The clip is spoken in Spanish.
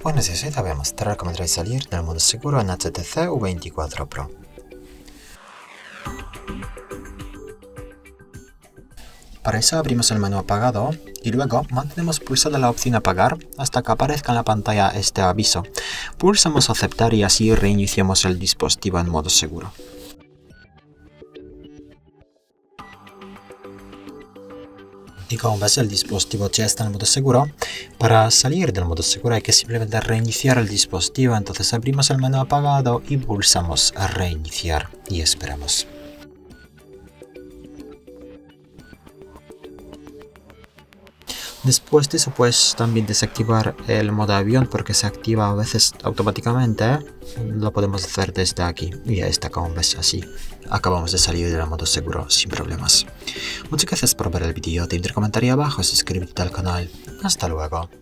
Hoy necesitamos mostrar cómo salir del modo seguro en HTC U24 Pro. Para eso abrimos el menú apagado y luego mantenemos pulsada la opción apagar hasta que aparezca en la pantalla este aviso. Pulsamos aceptar y así reiniciamos el dispositivo en modo seguro. Y como ves, el dispositivo ya está en modo seguro. Para salir del modo seguro hay que simplemente reiniciar el dispositivo. Entonces abrimos el menú apagado y pulsamos a reiniciar y esperamos. Después de eso puedes también desactivar el modo avión porque se activa a veces automáticamente. Lo podemos hacer desde aquí y ya está, como ves, así acabamos de salir del modo seguro sin problemas. Muchas gracias por ver el vídeo, te invito a comentar abajo, suscríbete al canal. Hasta luego.